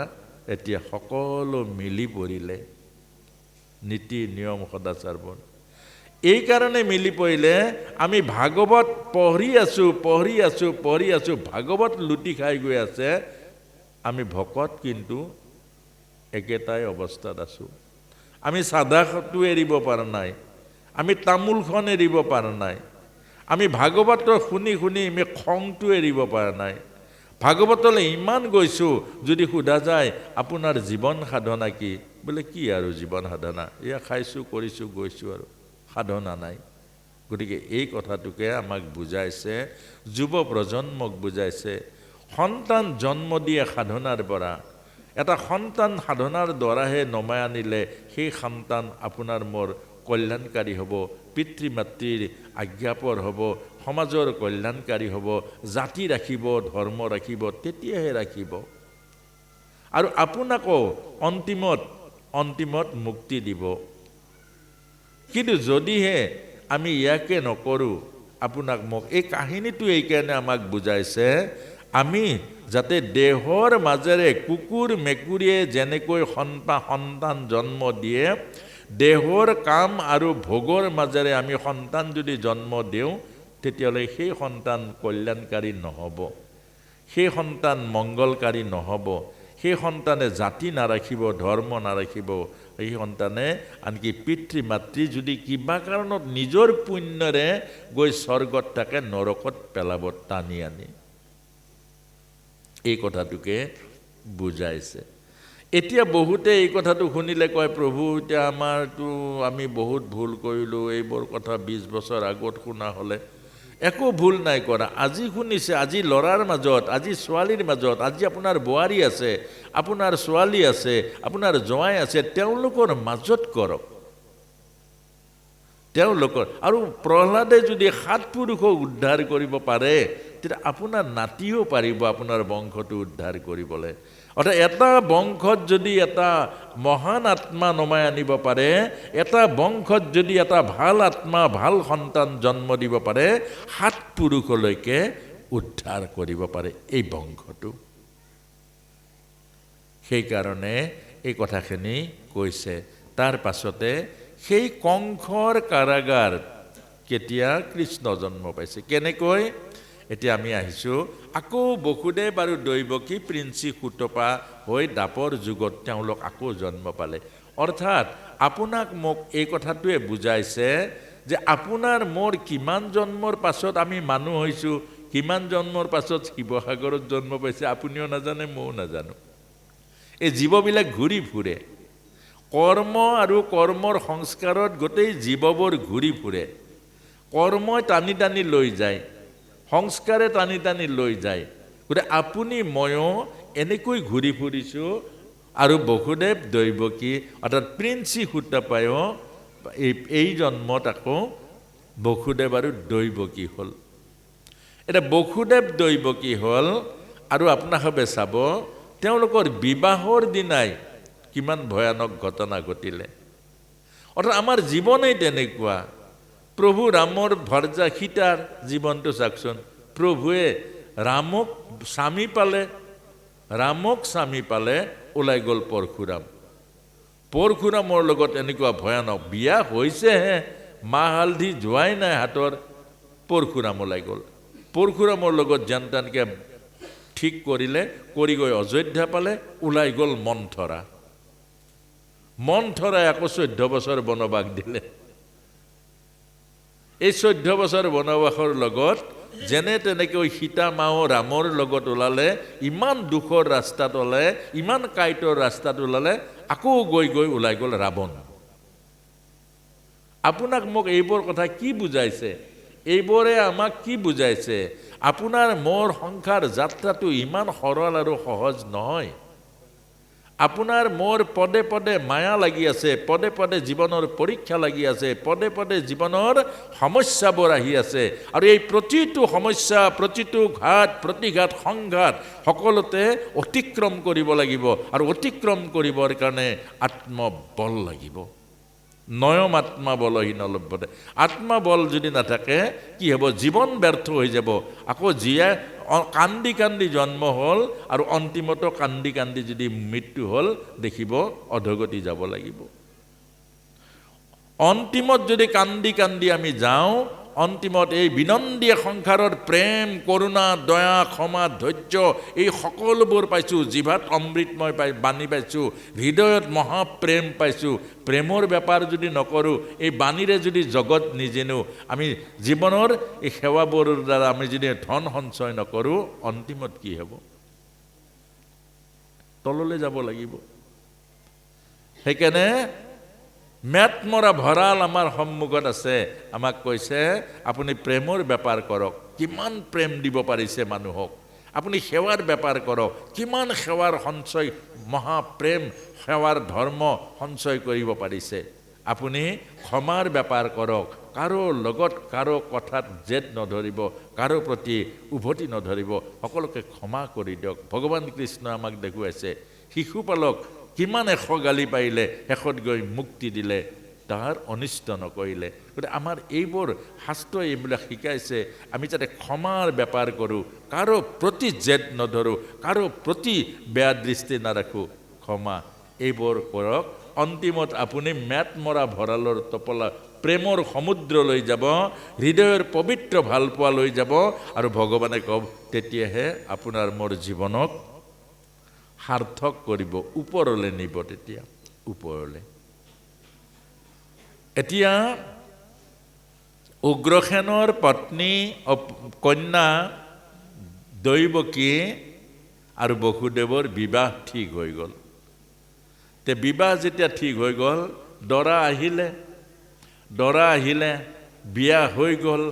এতিয়া সকলো মিলি পৰিলে নীতি নিয়ম সদাচাৰবোৰ। এই কাৰণে মিলি পৰিলে আমি ভাগৱত পঢ়ি আছোঁ, ভাগৱত লুটি খাই গৈ আছে, আমি ভকত কিন্তু একেটাই অৱস্থাত আছোঁ। আমি চাধাটো এৰিব পৰা নাই, আমি তামোলখন এৰিব পৰা নাই, আমি ভাগৱত শুনি আমি খংটো এৰিব পৰা নাই। ভাগৱতলৈ ইমান গৈছোঁ, যদি সোধা যায় আপোনাৰ জীৱন সাধনা কি, বোলে কি আৰু জীৱন সাধনা, এয়া খাইছোঁ কৰিছোঁ গৈছোঁ আৰু সাধনা নাই। গতিকে এই কথাটোকে আমাক বুজাইছে, যুৱ প্ৰজন্মক বুজাইছে। সন্তান জন্ম দিয়ে সাধনাৰ পৰা, এটা সন্তান সাধনাৰ দ্বাৰাহে নমাই আনিলে সেই সন্তান আপোনাৰ মোৰ কল্যাণকাৰী হ'ব, পিতৃ মাতৃৰ আজ্ঞাপৰ হ'ব, সমাজৰ কল্যাণকাৰী হ'ব, জাতি ৰাখিব, ধৰ্ম ৰাখিব, তেতিয়াহে ৰাখিব আৰু আপোনাকো অন্তিমত মুক্তি দিব। কিন্তু যদিহে আমি ইয়াকে নকৰোঁ, আপোনাক মোক এই কাহিনীটো এইকাৰণে আমাক বুজাইছে, আমি যাতে দেহৰ মাজেৰে কুকুৰ মেকুৰীয়ে যেনেকৈ সন্তান জন্ম দিয়ে, দেহৰ কাম আৰু ভোগৰ মাজেৰে আমি সন্তান যদি জন্ম দিওঁ, তেতিয়াহ'লে সেই সন্তান কল্যাণকাৰী নহ'ব, সেই সন্তান মংগলকাৰী নহ'ব, সেই সন্তানে জাতি নাৰাখিব, ধৰ্ম নাৰাখিব, সেই সন্তানে আনকি পিতৃ মাতৃ যদি কিবা কাৰণত নিজৰ পুণ্যৰে গৈ স্বৰ্গত থাকে, নৰকত পেলাব টানি আনি। এই কথাটোকে বুজাইছে। এতিয়া বহুতে এই কথাটো শুনিলে কয়, প্ৰভু এতিয়া আমি বহুত ভুল কৰিলোঁ, এইবোৰ কথা 20 বছৰ আগত শুনা হ'লে। একো ভুল নাই কৰা, আজি শুনিছে, আজি ল'ৰাৰ মাজত, আজি ছোৱালীৰ মাজত, আজি আপোনাৰ বোৱাৰী আছে, আপোনাৰ ছোৱালী আছে, আপোনাৰ জোঁৱাই আছে, তেওঁলোকৰ মাজত কৰক। তেওঁলোকৰ আৰু প্ৰহ্লাদে যদি 7 পুৰুষক উদ্ধাৰ কৰিব পাৰে, তেতিয়া আপোনাৰ নাতিও পাৰিব আপোনাৰ বংশটো উদ্ধাৰ কৰিবলৈ। অৰ্থাৎ এটা বংশত যদি এটা মহান আত্মা নমাই আনিব পাৰে, এটা বংশত যদি এটা ভাল আত্মা, ভাল সন্তান জন্ম দিব পাৰে, 7 পুৰুষলৈকে উদ্ধাৰ কৰিব পাৰে এই বংশটো। সেইকাৰণে এই কথাখিনি কৈছে। তাৰ পাছতে সেই কংসৰ কাৰাগাৰ কেতিয়া কৃষ্ণ জন্ম পাইছে, কেনেকৈ এতিয়া আমি আহিছোঁ আকৌ বসুদেৱ আৰু দৈৱকী প্ৰিন্সি সুতপা হৈ দাপৰ যুগত তেওঁলোক আকৌ জন্ম পালে। অৰ্থাৎ আপোনাক মোক এই কথাটোৱে বুজাইছে যে আপোনাৰ মোৰ কিমান জন্মৰ পাছত আমি মানুহ হৈছোঁ, কিমান জন্মৰ পাছত শিৱসাগৰত জন্ম পাইছে আপুনিও নাজানে, ময়ো নাজানো। এই জীৱবিলাক ঘূৰি ফুৰে, কৰ্ম আৰু কৰ্মৰ সংস্কাৰত গোটেই জীৱবোৰ ঘূৰি ফুৰে। কৰ্মই টানি টানি লৈ যায়, সংস্কাৰে টানি টানি লৈ যায়। গতিকে আপুনি ময়ো এনেকৈ ঘূৰি ফুৰিছোঁ আৰু বসুদেৱ দৈৱকী অৰ্থাৎ প্ৰিন্সি সুতপায়ো এই জন্মত আকৌ বসুদেৱ আৰু দৈৱকী হ'ল। এতিয়া বসুদেৱ দৈৱকী হ'ল আৰু আপোনালোকে চাব তেওঁলোকৰ বিবাহৰ দিনাই কিমান ভয়ানক ঘটনা ঘটিলে। অৰ্থাৎ আমাৰ জীৱনেই তেনেকুৱা। প্ৰভু ৰামৰ ভৰজা সীতাৰ জীৱনটো চাওকচোন। প্ৰভুৱে ৰামক স্বামী পালে ওলাই গ'ল পৰশুৰাম। পৰশুৰামৰ লগত এনেকুৱা ভয়ানক, বিয়া হৈছেহে, মাহ হালধি যোৱাই নাই হাতৰ, পৰশুৰাম ওলাই গ'ল। পৰশুৰামৰ লগত যেন তেনকৈ ঠিক কৰিলে, কৰি গৈ অযোধ্যা পালে, ওলাই গ'ল মন্থৰাই আকৌ 14 বছৰ বনবাস দিলে। এই 14 বছৰ বনবাসৰ লগত যেনে তেনেকৈ সীতা মাও ৰামৰ লগত ওলালে, ইমান দুখৰ ৰাস্তাত ওলালে, ইমান কাঁইটৰ ৰাস্তাত ওলালে, আকৌ গৈ গৈ ওলাই গ'ল ৰাৱণ। আপোনাক মোক এইবোৰ কথা কি বুজাইছে? এইবোৰে আমাক কি বুজাইছে? আপোনাৰ মোৰ সংসাৰ যাত্ৰাটো ইমান সৰল আৰু সহজ নহয়। আপোনাৰ মোৰ পদে পদে মায়া লাগি আছে, পদে পদে জীৱনৰ পৰীক্ষা লাগি আছে, পদে পদে জীৱনৰ সমস্যাবোৰ আহি আছে। আৰু এই প্ৰতিটো সমস্যা, প্ৰতিটো ঘাট প্ৰতিঘাত সংঘাত সকলোতে অতিক্ৰম কৰিব লাগিব। আৰু অতিক্ৰম কৰিবৰ কাৰণে আত্মবল লাগিব। নয়ম আত্মা বলহীন লভ্যতে। আত্মবল যদি নাথাকে কি হ'ব? জীৱন ব্যৰ্থ হৈ যাব। আকৌ জীয়াই কান্দি কান্দি জন্ম হ'ল আৰু অন্তিমতো কান্দি কান্দি যদি মৃত্যু হ'ল, দেখিব অধগতি যাব লাগিব। অন্তিমত যদি কান্দি কান্দি আমি যাওঁ, অন্তিমত এই বিনন্দীয় সংসাৰৰ প্ৰেম, কৰোণা, দয়া, ক্ষমা, ধৈৰ্য এই সকলোবোৰ পাইছোঁ। জিভাত অমৃতময় বাণী পাইছোঁ, হৃদয়ত মহাপ্ৰেম পাইছোঁ। প্ৰেমৰ বেপাৰ যদি নকৰোঁ, এই বাণীৰে যদি জগত নিজিনো, আমি জীৱনৰ এই সেৱাবোৰৰ দ্বাৰা আমি যদি ধন সঞ্চয় নকৰোঁ, অন্তিমত কি হ'ব? তললৈ যাব লাগিব। সেইকাৰণে মেট মৰা ভঁৰাল আমাৰ সন্মুখত আছে। আমাক কৈছে আপুনি প্ৰেমৰ বেপাৰ কৰক। কিমান প্ৰেম দিব পাৰিছে মানুহক। আপুনি সেৱাৰ বেপাৰ কৰক। কিমান সেৱাৰ সঞ্চয়, মহাপ্ৰেম সেৱাৰ ধৰ্ম সঞ্চয় কৰিব পাৰিছে। আপুনি ক্ষমাৰ বেপাৰ কৰক। কাৰো লগত কাৰো কথাত জেদ নধৰিব, কাৰো প্ৰতি উভতি নধৰিব, সকলোকে ক্ষমা কৰি দিয়ক। ভগৱান কৃষ্ণ আমাক দেখুৱাইছে শিশুপালক কিমান গালি পাৰিলে, শেষত গৈ মুক্তি দিলে, তাৰ অনিষ্ট নকৰিলে। গতিকে আমাৰ এইবোৰ শাস্ত্ৰই এইবিলাক শিকাইছে, আমি যাতে ক্ষমাৰ বেপাৰ কৰোঁ, কাৰো প্ৰতি জেদ নধৰোঁ, কাৰো প্ৰতি বেয়া দৃষ্টি নাৰাখোঁ। ক্ষমা এইবোৰ কৰক। অন্তিমত আপুনি মেট মৰা ভঁৰালৰ টপলা প্ৰেমৰ সমুদ্ৰ লৈ যাব, হৃদয়ৰ পবিত্ৰ ভালপোৱা লৈ যাব। আৰু ভগৱানে কওক, তেতিয়াহে আপোনাৰ মোৰ জীৱনক সাৰ্থক কৰিব, ওপৰলৈ নিব। তেতিয়া ওপৰলৈ। এতিয়া উগ্ৰসেনৰ পত্নী কন্যা দৈৱকী আৰু বসুদেৱৰ বিবাহ ঠিক হৈ গ'ল। তে বিবাহ যেতিয়া ঠিক হৈ গ'ল, দৰা আহিলে, বিয়া হৈ গ'ল।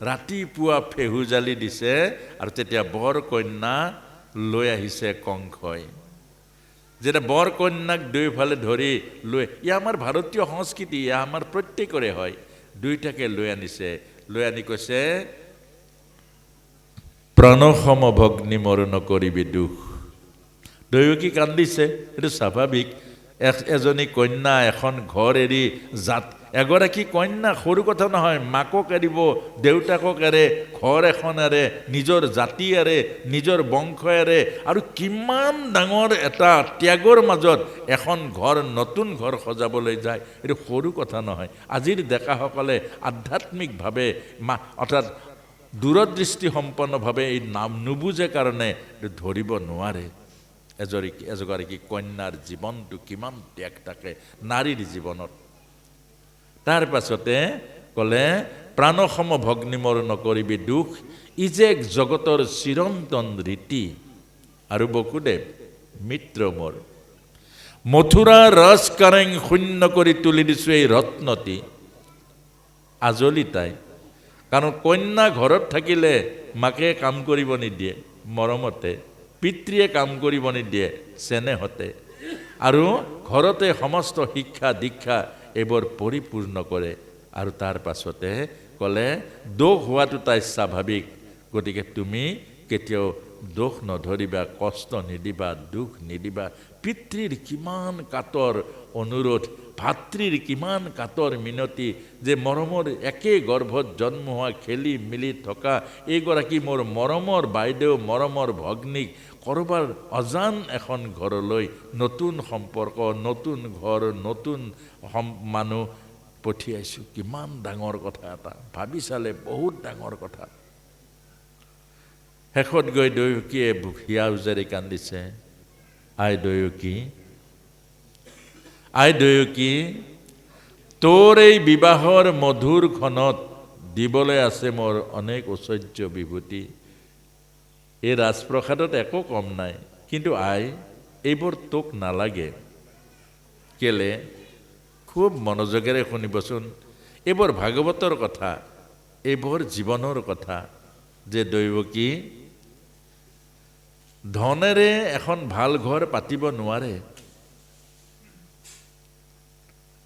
ৰাতিপুৱা ফেহু জালি দিছে আৰু তেতিয়া বৰ কন্যা লৈ আহিছে কংসই। যেতিয়া বৰ কন্যাক দুয়োফালে ধৰি লৈ, ইয়া আমাৰ ভাৰতীয় সংস্কৃতি, ইয়া আমাৰ প্ৰত্যেকৰে হয়। দুইটাকে লৈ আনিছে, লৈ আনি কৈছে প্ৰণসম ভগ্নী মোৰ নকৰিবি দুখ। দৈৱকী কান্দিছে, এইটো স্বাভাৱিক। এজনী কন্যা এখন ঘৰ এৰি এগৰাকী কন্যা সৰু কথা নহয়। মাকক এৰিব, দেউতাকক এৰে, ঘৰ এখন এৰে, নিজৰ জাতি এৰে, নিজৰ বংশ এৰে, আৰু কিমান ডাঙৰ এটা ত্যাগৰ মাজত এখন ঘৰ, নতুন ঘৰ সজাবলৈ যায়। এইটো সৰু কথা নহয়। আজিৰ ডেকাসকলে আধ্যাত্মিকভাৱে অৰ্থাৎ দূৰদৃষ্টি সম্পন্নভাৱে এই নাম নুবুজে কাৰণে ধৰিব নোৱাৰে এগৰাকী কন্যাৰ জীৱনটো কিমান ত্যাগ থাকে নাৰীৰ জীৱনত। তাৰ পাছতে ক'লে প্ৰাণসম ভগ্নী মোৰ নকৰিবি দুখ, ই যে জগতৰ চিৰন্তন ৰীতি। আৰু বসুদেৱ মিত্ৰ মোৰ, মথুৰা ৰস কাৰেং শূন্য কৰি তুলি দিছোঁ এই ৰত্নটি। আজলি তাই, কাৰণ কন্যা ঘৰত থাকিলে মাকে কাম কৰিব নিদিয়ে মৰমতে, পিতৃয়ে কাম কৰিব নিদিয়ে চেনেহতে, আৰু ঘৰতে সমস্ত শিক্ষা দীক্ষা এইবোৰ পৰিপূৰ্ণ কৰে। আৰু তাৰ পাছতে ক'লে দোষ হোৱাটো তাই স্বাভাৱিক, গতিকে তুমি কেতিয়াও দোষ নধৰিবা, কষ্ট নিদিবা, দুখ নিদিবা। পিতৃৰ কিমান কাতৰ অনুৰোধ, ভাতৃৰ কিমান কাতৰ মিনতি, যে মৰমৰ একে গৰ্ভত জন্ম হোৱা খেলি মিলি থকা এইগৰাকী মোৰ মৰমৰ বাইদেউ, মৰমৰ ভগ্নীক ক'ৰবাৰ অজান এখন ঘৰলৈ নতুন সম্পৰ্ক, নতুন ঘৰ, নতুন মানুহ পঠিয়াইছোঁ। কিমান ডাঙৰ কথা এটা, ভাবি চালে বহুত ডাঙৰ কথা। শেষত গৈ দৈৱকীয়ে হিয়া উজাৰি কান্দিছে, আই দৈৱকী, আই দৈৱকী, তোৰ এই বিবাহৰ মধুৰ ক্ষণত দিবলৈ আছে মোৰ অনেক ঐশ্বৰ্য বিভূতি। এই ৰাজপ্ৰসাদত একো কম নাই, কিন্তু আই এইবোৰ তোক নালাগে। কেলে? খুব মনোযোগেৰে শুনিবচোন, এইবোৰ ভাগৱতৰ কথা, এইবোৰ জীৱনৰ কথা। যে দৈৱকী, ধনেৰে এখন ভাল ঘৰ পাতিব নোৱাৰে।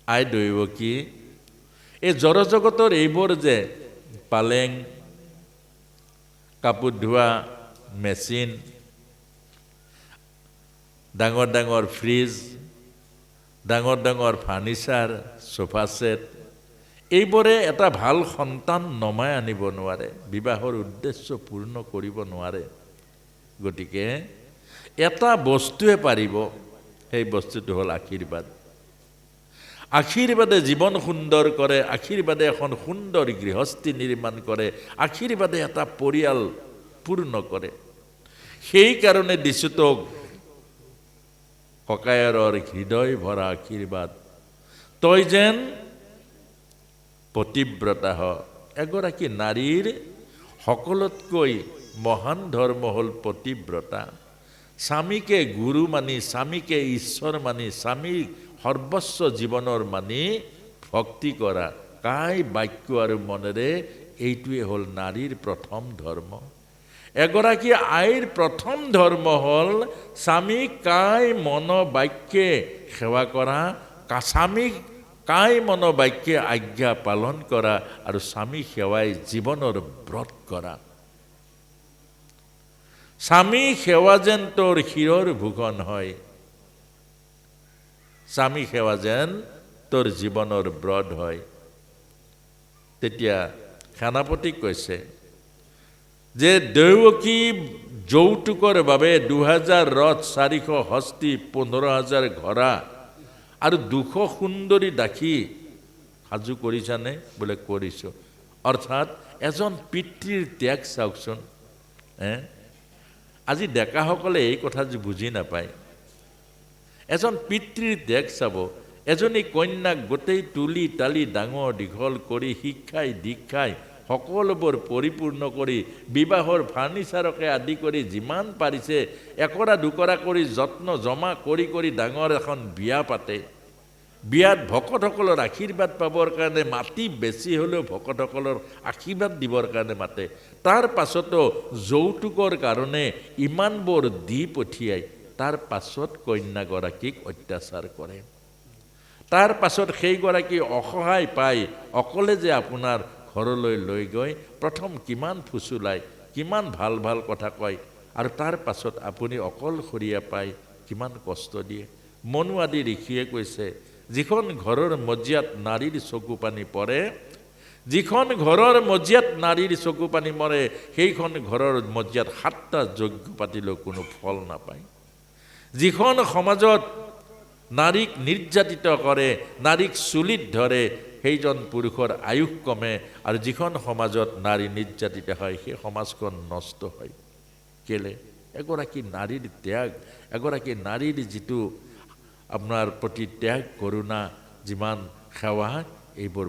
আই দৈৱকী, এই জড়জগতৰ এইবোৰ যে পালেং, কাপোৰ ধোৱা মেচিন, ডাঙৰ ডাঙৰ ফ্ৰিজ, ডাঙৰ ডাঙৰ ফাৰ্নিচাৰ, সোফা ছেট, এইবোৰে এটা ভাল সন্তান নমাই আনিব নোৱাৰে, বিবাহৰ উদ্দেশ্য পূৰ্ণ কৰিব নোৱাৰে। গতিকে এটা বস্তুৱে পাৰিব, সেই বস্তুটো হ'ল আশীৰ্বাদ। আশীৰ্বাদে জীৱন সুন্দৰ কৰে, আশীৰ্বাদে এখন সুন্দৰ গৃহস্থী নিৰ্মাণ কৰে, আশীৰ্বাদে এটা পৰিয়াল পূৰ্ণ কৰে। সেইকাৰণে দিছোঁ তোক ককায়ৰৰ হৃদয় ভৰা আশীৰ্বাদ, তই যেন পতিব্ৰতা হ। এগৰাকী নাৰীৰ সকলোতকৈ মহান ধৰ্ম হ'ল পতিব্ৰতা। স্বামীকে গুৰু মানি, স্বামীকে ঈশ্বৰ মানি, স্বামীক সৰ্বস্ব জীৱনৰ মানি ভক্তি কৰা, কায় বাক্য আৰু মনেৰে, এইটোৱে হ'ল নাৰীৰ প্ৰথম ধৰ্ম। এগৰাকী আইৰ প্ৰথম ধৰ্ম হ'ল স্বামীক কায় মন বাক্যে সেৱা কৰা, স্বামীক কায় মন বাক্যে আজ্ঞা পালন কৰা, আৰু স্বামী সেৱাই জীৱনৰ ব্ৰত কৰা। স্বামী সেৱা যেন তোৰ শিৰৰ ভূষণ হয়, স্বামী সেৱা যেন তোৰ জীৱনৰ ব্ৰত হয়। তেতিয়া সেনাপতিক কৈছে যে দৈৱকী যৌতুকৰ বাবে 2000 ৰথ, 400 হস্তি, 15,000 ঘোঁৰা আৰু 200 সুন্দৰী দাসী সাজু কৰিছানে? বোলে কৰিছোঁ। অৰ্থাৎ এজন পিতৃৰ ত্যাগ চাওকচোন। আজি ডেকাসকলে এই কথা বুজি নাপায়। এজন পিতৃৰ ত্যাগ চাব, এজনী কন্যাক গোটেই তুলি তালি ডাঙৰ দীঘল কৰি শিক্ষাই দীক্ষাই সকলোবোৰ পৰিপূৰ্ণ কৰি বিবাহৰ ফাৰ্নিচাৰকে আদি কৰি যিমান পাৰিছে একৰা দুকৰা কৰি যত্ন জমা কৰি কৰি ডাঙৰ এখন বিয়া পাতে। বিয়াত ভকতসকলৰ আশীৰ্বাদ পাবৰ কাৰণে মাটি বেছি হ'লেও ভকতসকলৰ আশীৰ্বাদ দিবৰ কাৰণে মাতে। তাৰ পাছতো যৌতুকৰ কাৰণে ইমানবোৰ দি পঠিয়াই, তাৰ পাছত কন্যাগৰাকীক অত্যাচাৰ কৰে। তাৰ পাছত সেইগৰাকী অসহায় পাই অকলে যে আপোনাৰ ঘৰলৈ লৈ গৈ প্ৰথম কিমান ফুচুলাই, কিমান ভাল ভাল কথা কয়, আৰু তাৰ পাছত আপুনি অকলশৰীয়া পাই কিমান কষ্ট দিয়ে। মনুৱাদী ঋষিয়ে কৈছে, যিখন ঘৰৰ মজিয়াত নাৰীৰ চকু পানী পৰে, যিখন ঘৰৰ মজিয়াত নাৰীৰ চকু পানী মৰে, সেইখন ঘৰৰ মজিয়াত 7টা যজ্ঞ পাতিলেও কোনো ফল নাপায়। যিখন সমাজত নাৰীক নিৰ্যাতিত কৰে, নাৰীক চুলিত ধৰে, সেইজন পুৰুষৰ আয়ুস কমে আৰু যিখন সমাজত নাৰী নিৰ্যাতিত হয় সেই সমাজখন নষ্ট হয়। কেলে? এগৰাকী নাৰীৰ ত্যাগ, এগৰাকী নাৰীৰ যিটো আপোনাৰ প্ৰতি ত্যাগ, কৰোণা, যিমান সেৱা, এইবোৰ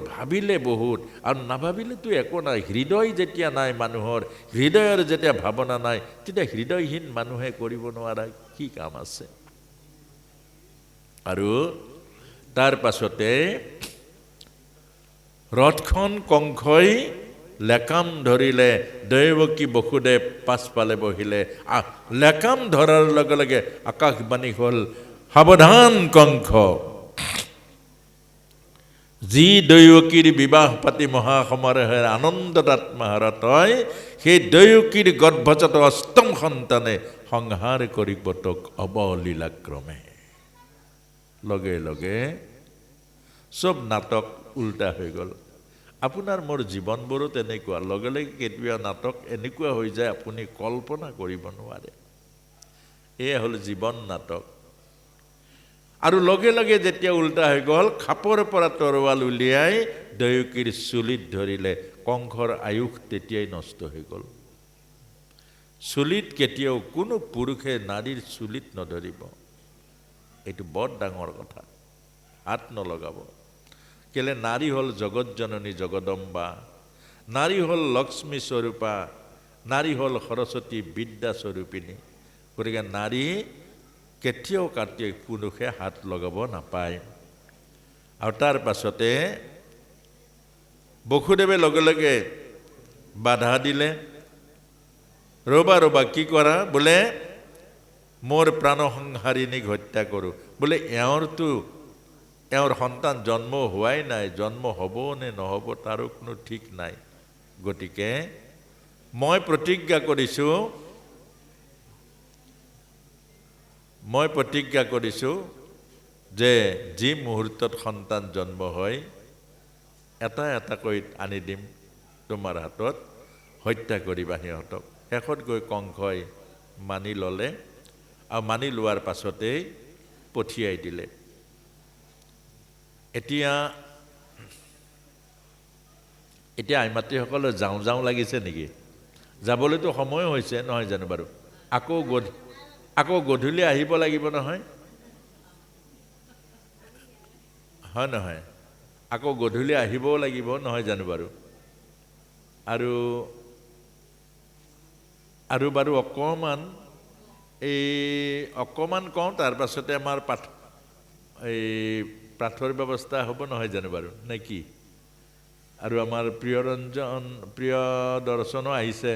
ভাবিলে বহুত, আৰু নাভাবিলেতো একো নাই। হৃদয় যেতিয়া নাই মানুহৰ, হৃদয়ৰ যেতিয়া ভাৱনা নাই, তেতিয়া হৃদয়হীন মানুহে কৰিব নোৱাৰা কি কাম আছে? আৰু তাৰ পাছতে ৰথখন কংসই লেকাম ধৰিলে, দৈৱকী বসুদেৱ পাছফালে বহিলে। লেকাম ধৰাৰ লগে লগে আকাশবাণী হ'ল, সাৱধান কংস, যি দৈৱকীৰ বিবাহ পাতি মহাসমাৰোহেৰ আনন্দত আত্মহাৰত হয়, সেই দৈৱকীৰ গৰ্ভজাত অষ্টম সন্তানে সংহাৰ কৰিব তোক অৱলীলাক্ৰমে। লগে লগে চব নাটক উল্টা হৈ গ'ল। আপোনাৰ মোৰ জীৱনবোৰো তেনেকুৱা, লগে লগে কেতিয়াবা নাটক এনেকুৱা হৈ যায় আপুনি কল্পনা কৰিব নোৱাৰে। এয়া হ'ল জীৱন নাটক। আৰু লগে লগে যেতিয়া উল্টা হৈ গ'ল, খাপৰ পৰা তৰোৱাল উলিয়াই দৈৱকীৰ চুলিত ধৰিলে। কংসৰ আয়ুস তেতিয়াই নষ্ট হৈ গ'ল। চুলিত কেতিয়াও কোনো পুৰুষে নাৰীৰ চুলিত নধৰিব, এইটো বৰ ডাঙৰ কথা। হাত নলগাব। কেলে? নাৰী হ'ল জগত জননী জগদম্বা, নাৰী হ'ল লক্ষ্মী স্বৰূপা, নাৰী হ'ল সৰস্বতী বিদ্যা স্বৰূপিনী। গতিকে নাৰী কেতিয়াও কাটিয়ে পুৰুষে হাত লগাব নাপায়। আৰু তাৰ পাছতে বসুদেৱে লগে লগে বাধা দিলে, ৰবা কি কৰা? বোলে মোৰ প্ৰাণসংহাৰিণীক হত্যা কৰোঁ। বোলে এওঁৰ সন্তান জন্ম হোৱাই নাই, জন্ম হ'ব নে নহ'ব তাৰো কোনো ঠিক নাই। গতিকে মই প্ৰতিজ্ঞা কৰিছোঁ যে যি মুহূৰ্তত সন্তান জন্ম হয়, এটা এটাকৈ আনি দিম তোমাৰ হাতত, হত্যা কৰিবা সিহঁতক। শেষত গৈ কংসই মানি ল'লে, আৰু মানি লোৱাৰ পাছতেই পঠিয়াই দিলে। এতিয়া আইমাতৃসকলে যাওঁ লাগিছে নেকি? যাবলৈতো সময় হৈছে নহয় জানো বাৰু? আকৌ গধূলি আহিব লাগিব নহয়, হয় নহয়? আকৌ গধূলি আহিবও লাগিব নহয় জানো বাৰু? আৰু বাৰু অকণমান কওঁ, তাৰ পাছতে আমাৰ পাঠৰ ব্যৱস্থা হ'ব নহয় জানো বাৰু, নে কি? আৰু আমাৰ প্ৰিয় দৰ্শনো আহিছে।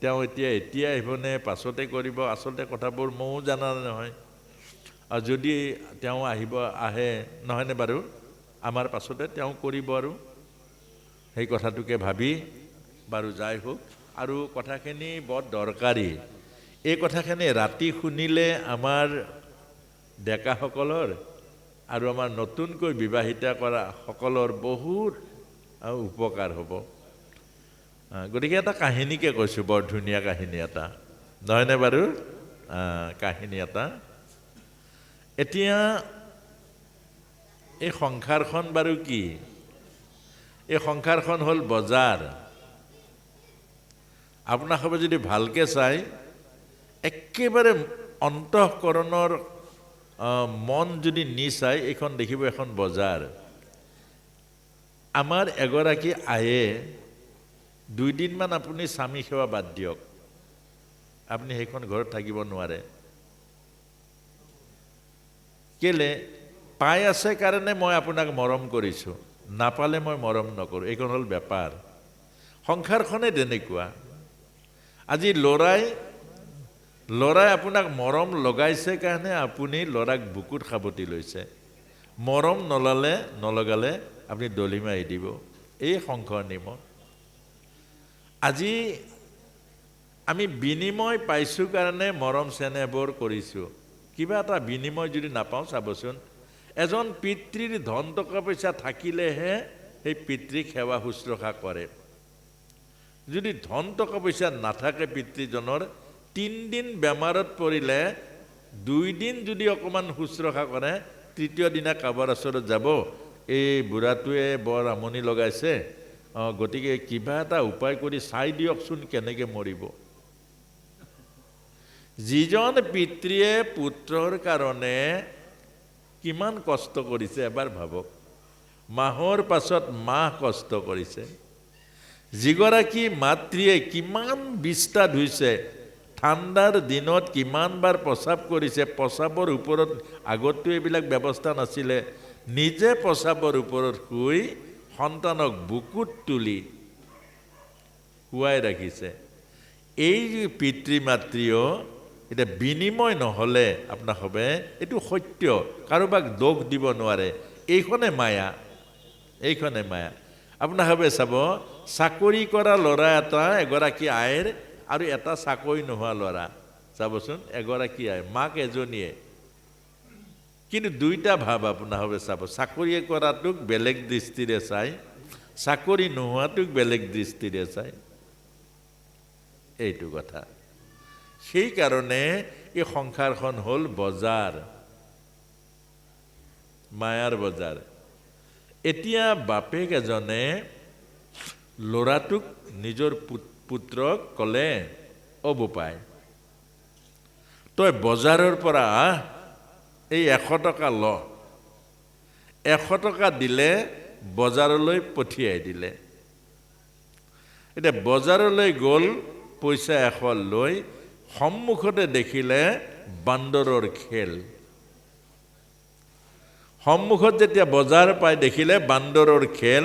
তেওঁ এতিয়া আহিবনে পাছতে কৰিব? আচলতে কথাবোৰ ময়ো জানা নহয়। আৰু যদি তেওঁ আহে নহয়নে বাৰু, আমাৰ পাছতে তেওঁ কৰিব। আৰু সেই কথাটোকে ভাবি বাৰু যাই হোক। আৰু কথাখিনি বৰ দৰকাৰী। এই কথাখিনি ৰাতি শুনিলে আমাৰ ডেকাসকলৰ আৰু আমাৰ নতুনকৈ বিবাহিতা কৰা সকলৰ বহুত উপকাৰ হ'ব। গতিকে এটা কাহিনীকে কৈছোঁ, বৰ ধুনীয়া কাহিনী এটা, নহয়নে বাৰু? কাহিনী এটা। এতিয়া এই সংসাৰখন বাৰু কি? এই সংসাৰখন হ'ল বজাৰ। আপোনালোকে যদি ভালকে চাই, একেবাৰে অন্তঃকৰণৰ মন যদি চাই, এইখন দেখিব এখন বজাৰ। আমাৰ এগৰাকী আয়ে 2 দিনমান আপুনি স্বামী সেৱা বাদ দিয়ক, আপুনি সেইখন ঘৰত থাকিব নোৱাৰে। কেলে? পাই আছে কাৰণে মই আপোনাক মৰম কৰিছোঁ, নাপালে মই মৰম নকৰোঁ। এইখন হ'ল বেপাৰ। সংসাৰখনে তেনেকুৱা। আজি ল'ৰাই আপোনাক মৰম লগাইছে কাৰণে আপুনি ল'ৰাক বুকুত সাৱটি লৈছে। মৰম নলগালে আপুনি দলি মাৰি দিব। এই সংসাৰ নিয়ম। আজি আমি বিনিময় পাইছোঁ কাৰণে মৰম চেনেহবোৰ কৰিছোঁ। কিবা এটা বিনিময় যদি নাপাওঁ, চাবচোন, এজন পিতৃৰ ধন টকা পইচা থাকিলেহে সেই পিতৃক সেৱা শুশ্ৰূষা কৰে। যদি ধন টকা পইচা নাথাকে পিতৃজনৰ, 3 দিন বেমাৰত পৰিলে 2 দিন যদি অকণমান শুশ্ৰূষা কৰে, তৃতীয় দিনা কাৰোবাৰ ওচৰত যাব, এই বুঢ়াটোৱে বৰ আমনি লগাইছে, গতিকে কিবা এটা উপায় কৰি চাই দিয়কচোন কেনেকৈ মৰিব। যিজন পিতৃয়ে পুত্ৰৰ কাৰণে কিমান কষ্ট কৰিছে এবাৰ ভাবক। মাহৰ পাছত মাহ কষ্ট কৰিছে। যিগৰাকী মাতৃয়ে কিমান বিষ্ঠা ধুইছে, ঠাণ্ডাৰ দিনত কিমানবাৰ প্ৰস্ৰাৱ কৰিছে, প্ৰস্ৰাৱৰ ওপৰত আগততো এইবিলাক ব্যৱস্থা নাছিলে, নিজে প্ৰস্ৰাৱৰ ওপৰত শুই সন্তানক বুকুত তুলি শুৱাই ৰাখিছে। এই পিতৃ মাতৃও এতিয়া বিনিময় নহ'লে আপোনাক হবে, এইটো সত্য, কাৰোবাক দোষ দিব নোৱাৰে। এইখনে মায়া, এইখনে মায়া। আপোনাক হবে চাব, চাকৰি কৰা ল'ৰা এটা, এগৰাকী আইৰ, আৰু এটা চাকৰি নোহোৱা ল'ৰা, চাবচোন, এগৰাকী আই, মাক এজনীয়ে, কিন্তু দুইটা ভাৱ আপোনাৰ হবে চাব। চাকৰি কৰাটোক বেলেগ দৃষ্টিৰে চাই, চাকৰি নোহোৱাটোক বেলেগ দৃষ্টিৰে চাই। এইটো কথা। সেইকাৰণে এই সংসাৰখন হ'ল বজাৰ, মায়াৰ বজাৰ। এতিয়া বাপেক এজনে ল'ৰাটোক, নিজৰ পুত্ৰক ক'লে, অ বোপাই, তই বজাৰৰ পৰা এই 100 টকা ল। 100 টকা দিলে বজাৰলৈ পঠিয়াই দিলে। এতিয়া বজাৰলৈ গ'ল, পইচা 100 লৈ, সন্মুখতে দেখিলে বান্দৰৰ খেল। সন্মুখত যেতিয়া বজাৰ পাই দেখিলে বান্দৰৰ খেল,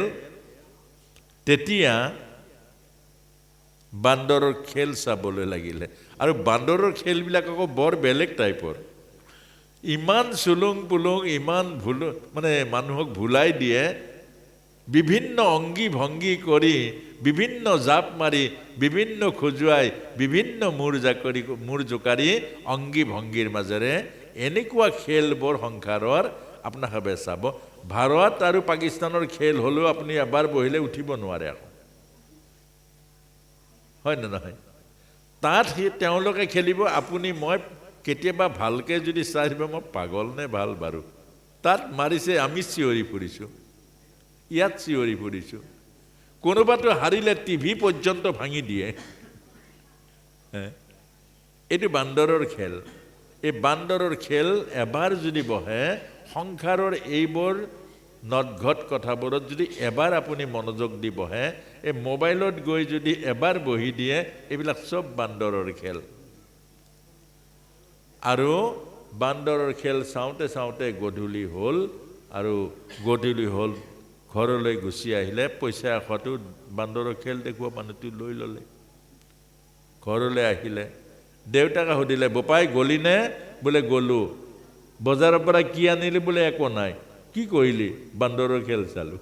তেতিয়া বান্দৰৰ খেল চাবলৈ লাগিলে। আৰু বান্দৰৰ খেলবিলাক আকৌ বৰ বেলেগ টাইপৰ, ইমান চুলুং পুলুং, ইমান মানে মানুহক ভুলাই দিয়ে, বিভিন্ন অংগী ভংগী কৰি, বিভিন্ন জাপ মাৰি, বিভিন্ন খোজুৱাই, বিভিন্ন মূৰ জোকাৰি অংগী ভংগীৰ মাজেৰে এনেকুৱা খেলবোৰ সংসাৰৰ আপোনাক ভাবে চাব। ভাৰত আৰু পাকিস্তানৰ খেল হ'লেও আপুনি এবাৰ বহিলে উঠিব নোৱাৰে আকৌ, হয় নে নহয়? তাত তেওঁলোকে খেলিব, আপুনি মই কেতিয়াবা ভালকৈ যদি চাই দিব, মই পাগল নে ভাল বাৰু, তাত মাৰিছে, আমি চিঞৰি ফুৰিছোঁ, ইয়াত চিঞৰি ফুৰিছোঁ। কোনোবাটো হাৰিলে টিভি পৰ্যন্ত ভাঙি দিয়ে। এইটো বান্দৰৰ খেল। এই বান্দৰৰ খেল এবাৰ যদি বহে, সংসাৰৰ এইবোৰ নদঘট কথাবোৰত যদি এবাৰ আপুনি মনোযোগ দি বহে, এই মোবাইলত গৈ যদি এবাৰ বহি দিয়ে, এইবিলাক চব বান্দৰৰ খেল। আৰু বান্দৰৰ খেল চাওঁতে চাওঁতে গধূলি হ'ল, আৰু গধূলি হ'ল, ঘৰলৈ গুচি আহিলে, পইচা 100টো বান্দৰৰ খেল দেখুওৱা মানুহটো লৈ ল'লে। ঘৰলৈ আহিলে, দেউতাকে সুধিলে, বোপাই গলিনে? বোলে গ'লো। বজাৰৰ পৰা কি আনিলি? বোলে একো নাই। কি কৰিলি? বান্দৰৰ খেল চালোঁ।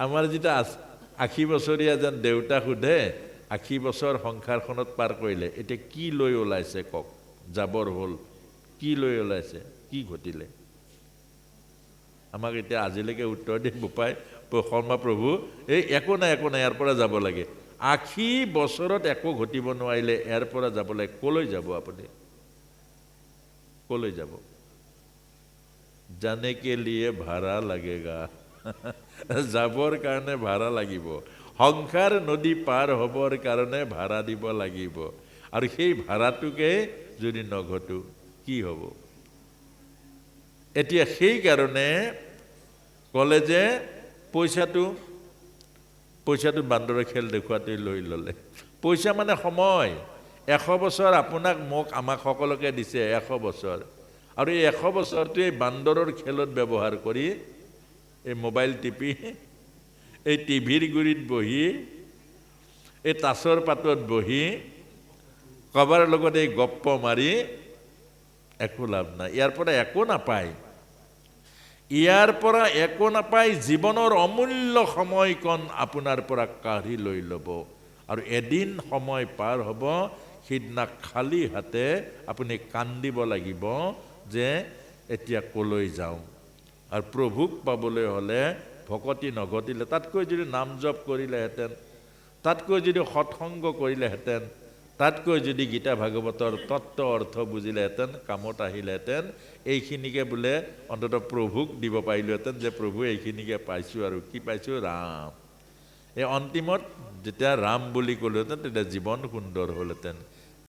আমাৰ যেতিয়া 80 বছৰীয়া যেন দেউতা সোধে, 80 বছৰ সংসাৰখনত পাৰ কৰিলে, এতিয়া কি লৈ ওলাইছে কওক, জাবৰ হ'ল, কি লৈ ওলাইছে, কি ঘটিলে? আমাক এতিয়া আজিলৈকে উত্তৰ দিয়ে, বোপাই, শৰ্মা প্ৰভু, এই একো নাই, একো নাই, ইয়াৰ পৰা যাব লাগে। 80 বছৰত একো ঘটিব নোৱাৰিলে ইয়াৰ পৰা যাব লাগে, ক'লৈ যাব আপুনি? ক'লৈ যাব? জানে কে লিয়ে ভাড়া লাগেগা। যাবৰ কাৰণে ভাড়া লাগিব, সংসাৰ নদী পাৰ হ'বৰ কাৰণে ভাড়া দিব লাগিব। আৰু সেই ভাড়াটোকে যদি নঘটো কি হ'ব? এতিয়া সেইকাৰণে ক'লে যে পইচাটো বান্দৰৰ খেল দেখুৱাতে লৈ ল'লে। পইচা মানে সময়, 100 বছৰ আপোনাক মোক আমাক সকলোকে দিছে, 100 বছৰ। আৰু এই 100 বছৰটো এই বান্দৰৰ খেলত ব্যৱহাৰ কৰি, এই মোবাইল টিপি, এই টিভিৰ গুৰিত বহি, এই তাচৰ পাতত বহি, কাৰোবাৰ লগত এই গপ্প মাৰি একো লাভ নাই। ইয়াৰ পৰা একো নাপায়, ইয়াৰ পৰা একো নাপায়। জীৱনৰ অমূল্য সময়কণ আপোনাৰ পৰা কাঢ়ি লৈ ল'ব, আৰু এদিন সময় পাৰ হ'ব, সিদিনা খালী হাতে আপুনি কান্দিব লাগিব যে এতিয়া ক'লৈ যাওঁ। আৰু প্ৰভুক পাবলৈ হ'লে ভকতি নঘটিলে, তাতকৈ যদি নাম জপ কৰিলেহেঁতেন, তাতকৈ যদি সৎসংগ কৰিলেহেঁতেন, তাতকৈ যদি গীতা ভাগৱতৰ তত্ত্ব অৰ্থ বুজিলেহেঁতেন, কামত আহিলেহেঁতেন, এইখিনিকে বোলে অন্ততঃ প্ৰভুক দিব পাৰিলোহেঁতেন যে প্ৰভু এইখিনিকে পাইছোঁ, আৰু কি পাইছোঁ? ৰাম। এই অন্তিমত যেতিয়া ৰাম বুলি ক'লোহেঁতেন তেতিয়া জীৱন সুন্দৰ হ'লহেঁতেন।